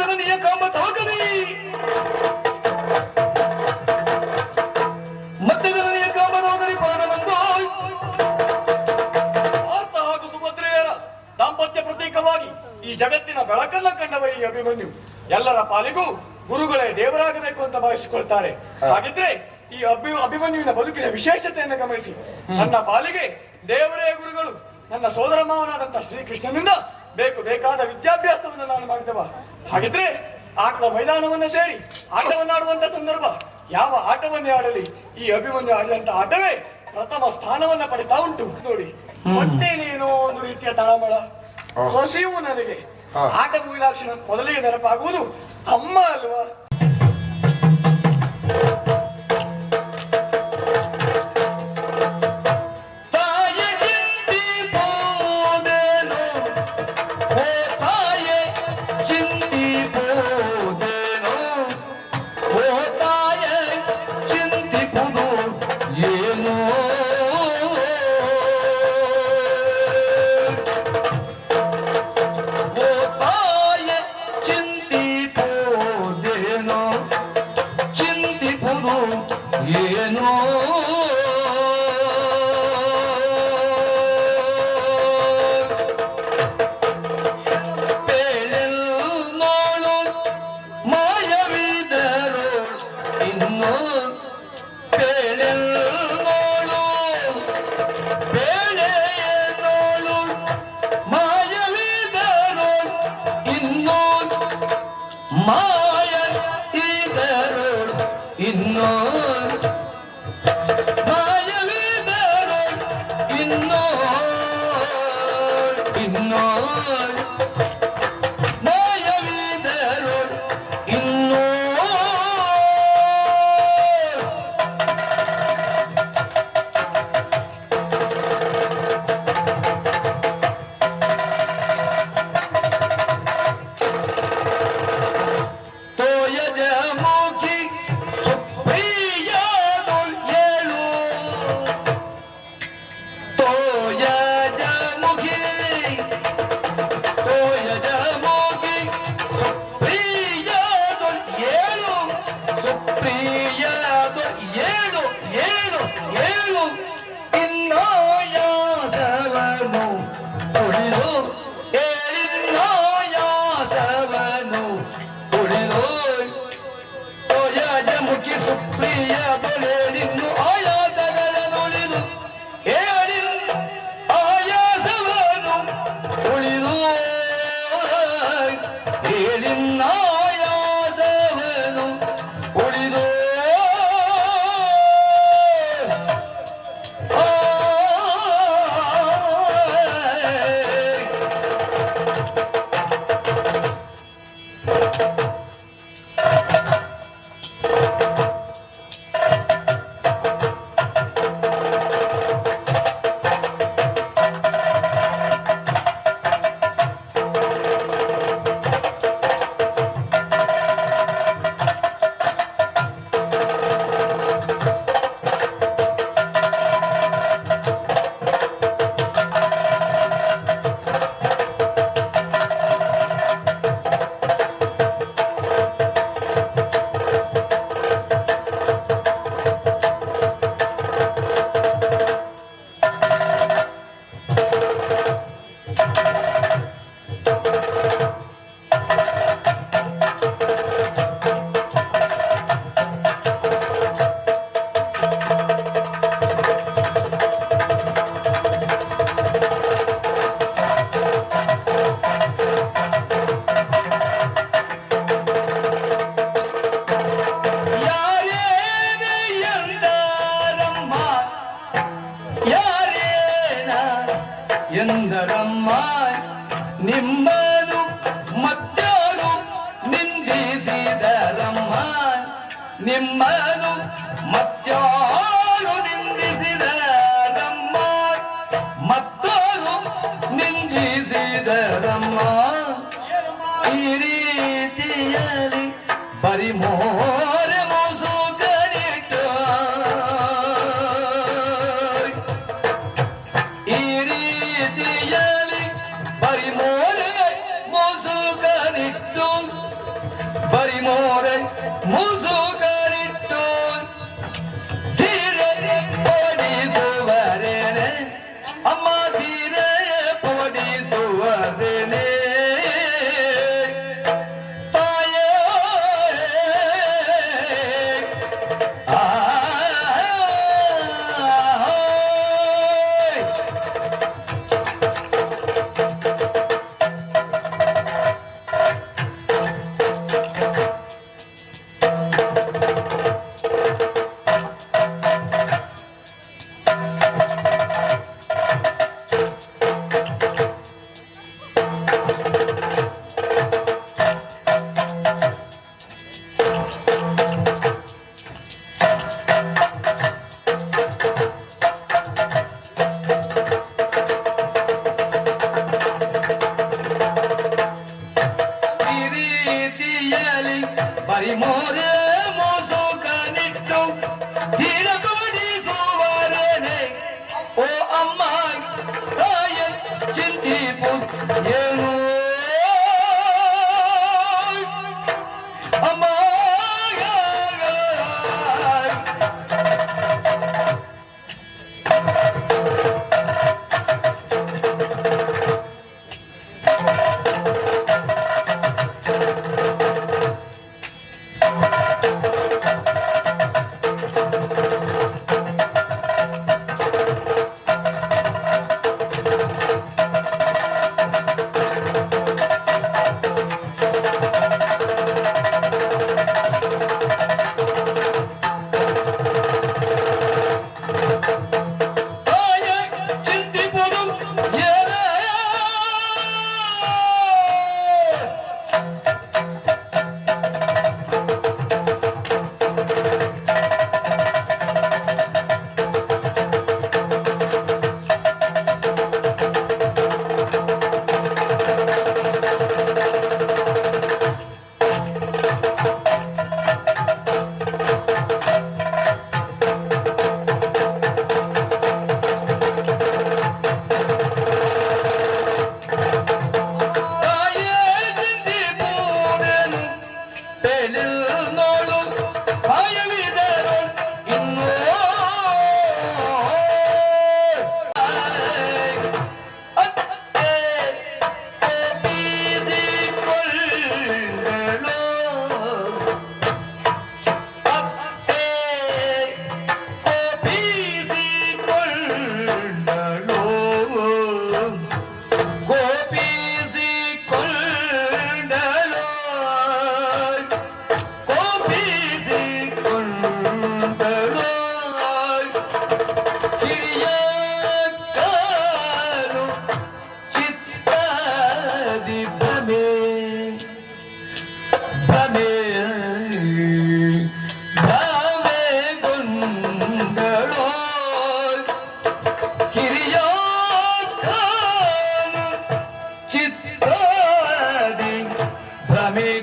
ಜನನೀಯ ಕಾಂಬ ತವಕಲಿ ಮತ್ತೆ ಜನನೀಯ ಕಾಂಬ ತವಕಲಿ ಪರಮನಂದು ಭಾರತ ಹಾಗೂ ಸುಭದ್ರೆಯರ ದಾಂಪತ್ಯ ಪ್ರತೀಕವಾಗಿ ಈ ಜಗತ್ತಿನ ಬೆಳಕನ್ನ ಕಂಡವ ಈ ಅಭಿಮನ್ಯು ಎಲ್ಲರ ಪಾಲಿಗೂ ಗುರುಗಳೇ ದೇವರಾಗಬೇಕು ಅಂತ ಭಾವಿಸಿಕೊಳ್ತಾರೆ. ಹಾಗಿದ್ರೆ ಈ ಅಭಿಮನ್ಯುವಿನ ಬದುಕಿನ ವಿಶೇಷತೆಯನ್ನು ಗಮನಿಸಿ. ನನ್ನ ಪಾಲಿಗೆ ದೇವರೇ ಗುರುಗಳು. ನನ್ನ ಸೋದರ ಮಾವನಾದಂತಹ ಶ್ರೀಕೃಷ್ಣನಿಂದ ಬೇಕಾದ ವಿದ್ಯಾಭ್ಯಾಸವನ್ನು ನಾನು ಮಾಡಿದವ. ಹಾಗಿದ್ರೆ ಆಟದ ಮೈದಾನವನ್ನ ಸೇರಿ ಆಟವನ್ನಾಡುವಂತ ಸಂದರ್ಭ ಯಾವ ಆಟವನ್ನೇ ಆಡಲಿ ಈ ಅಭಿಮನ್ಯು ಆಡಿದಂತ ಆಟವೇ ಪ್ರಥಮ ಸ್ಥಾನವನ್ನ ಪಡಿತಾ ಉಂಟು. ನೋಡಿ ಮತ್ತೇನೇನೋ ಒಂದು ರೀತಿಯ ತಳಮಳ ಹಸಿವು ನನಗೆ. ಆಟ ಮುಗಿದಾಕ್ಷಣ ಮೊದಲಿಗೆ ನೆನಪಾಗುವುದು ಅಮ್ಮ ಅಲ್ವಾ? ಎಂದರಮ್ಮ ನಿಮ್ಮನು ಮತ್ತಾರು ನಿಂದಿಸಿದರಮ್ಮ ನಿಮ್ಮನು ಮತ್ತಾರು ನಿಂದಿಸಿದರಮ್ಮ ಮತ್ತಾರು ನಿಂದಿಸಿದರಮ್ಮ ಈ ರೀತಿಯಲ್ಲಿ ಪರಿಮೋರೆ ಮೋಸು ಕರಿತ ಈ ರೀತಿಯಲ್ಲಿ ಪರಿಮೋರೆ ಮೋಸು ಕರಿತು ಮುಸುಕರಿಟ್ಟು ತೀರೆ ಪಡಿಸುವರೇನೆ ಅಮ್ಮ ತೀರೆ ಪಡಿಸುವರೇನೆ ತಾಯೇ ಆ ಬರಿ ಮೋರೆ ಮುಸುಕನಿಟ್ಟು ತೀರ ಪಡಿಸುವರೇನೆ ಓ ಅಮ್ಮ ತಾಯ ಚಿಂತಿಪು ಏನು ಅಮ್ಮ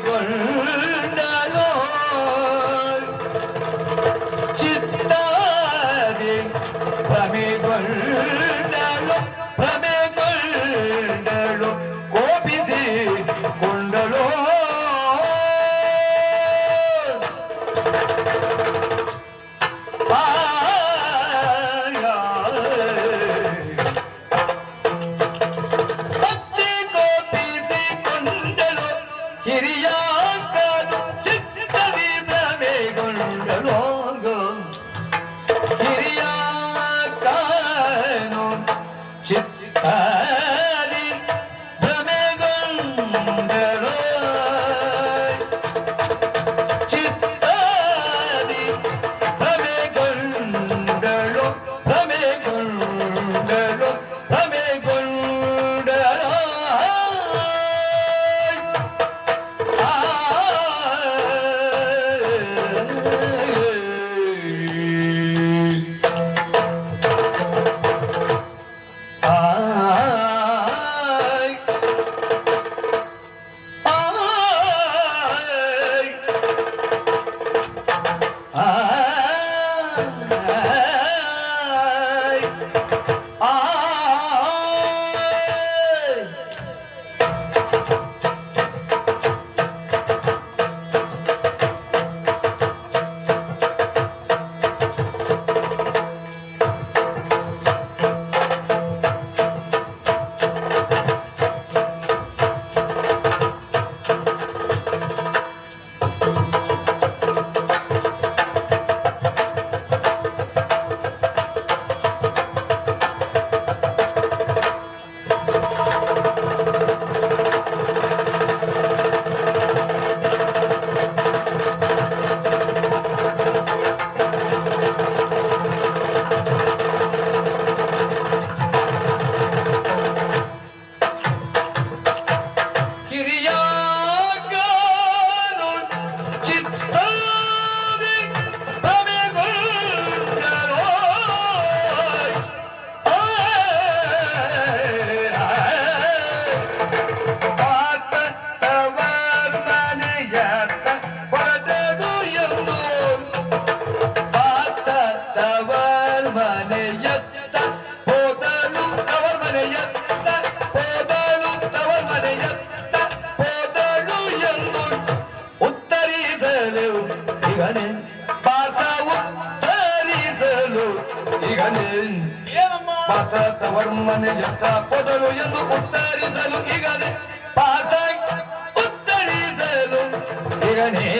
ಕೊಂಡಳು ಭಕ್ತಿ ಗೋಪಿಸಿ ಕೊಂಡಳು ಹಿರಿಯ ಚಿತ್ತವಿ ಭ್ರಮೆಗೊಂಡಳು ಹಿರಿಯ ಕಾನು ಚಿತ್ತವಿ ಭ್ರಮೆಗೊಂಡಳು ಚಿತ್ತವಿ ಭ್ರಮೆಗೊಂಡಳು ಭ್ರಮೆಗೊಂಡಳು ಭ್ರಮೆಗೊಂಡಳು ಆ ಎತ್ತ ಹೊರಟೆನು ಎಂದು ಆತ ತವರ್ ಮನೆಯತ್ತ ಹೋದಳು ತವರ್ ಮನೆಯತ್ತ ಹೋದಳು ತವರ್ ಮನೆಯತ್ತ ಹೋದಳು ಎಂದು ಉತ್ತರಿಸಲು ಈಗನೇ ಪಾತ ಉತ್ತರಿಸಲು ಈಗನೇ ಏನಮ್ಮ ಪಾತ ತವರ್ ಮನೆಯತ್ತ ಹೋದಳು ಎಂದು ಉತ್ತರಿಸಲು ಈಗನೇ ಪಾತ ಉತ್ತರಿಸಲು ಈಗನೇ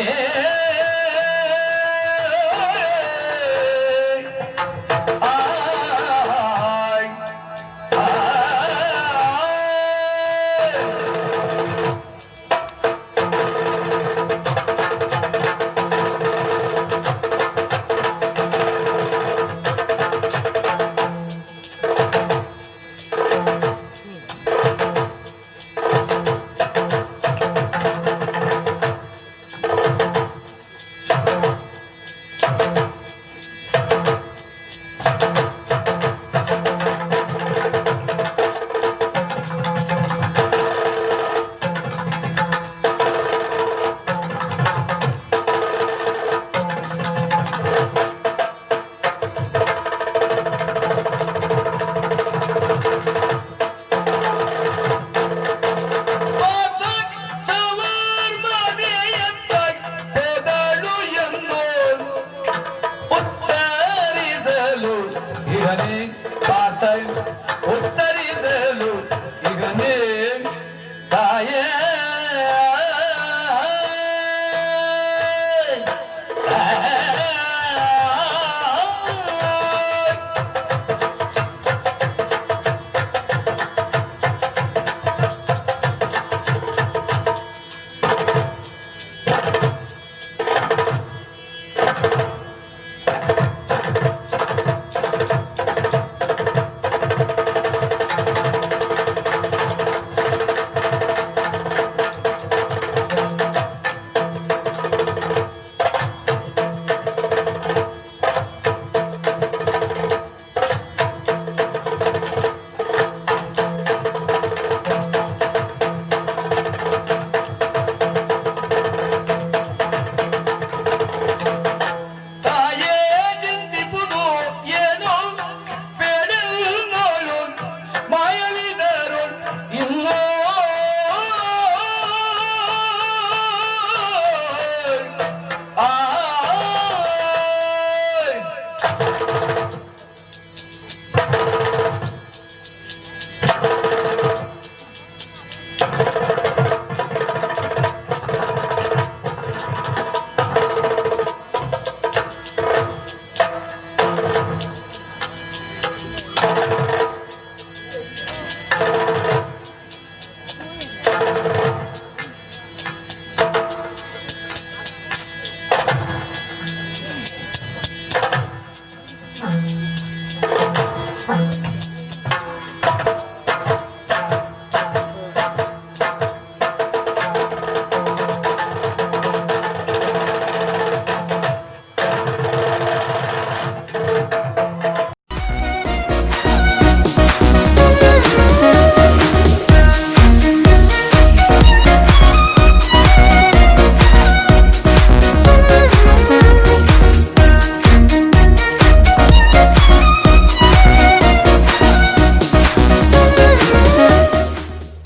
ಉತ್ತರಿಸಲು ಈಗನೇ ತಾಯೇ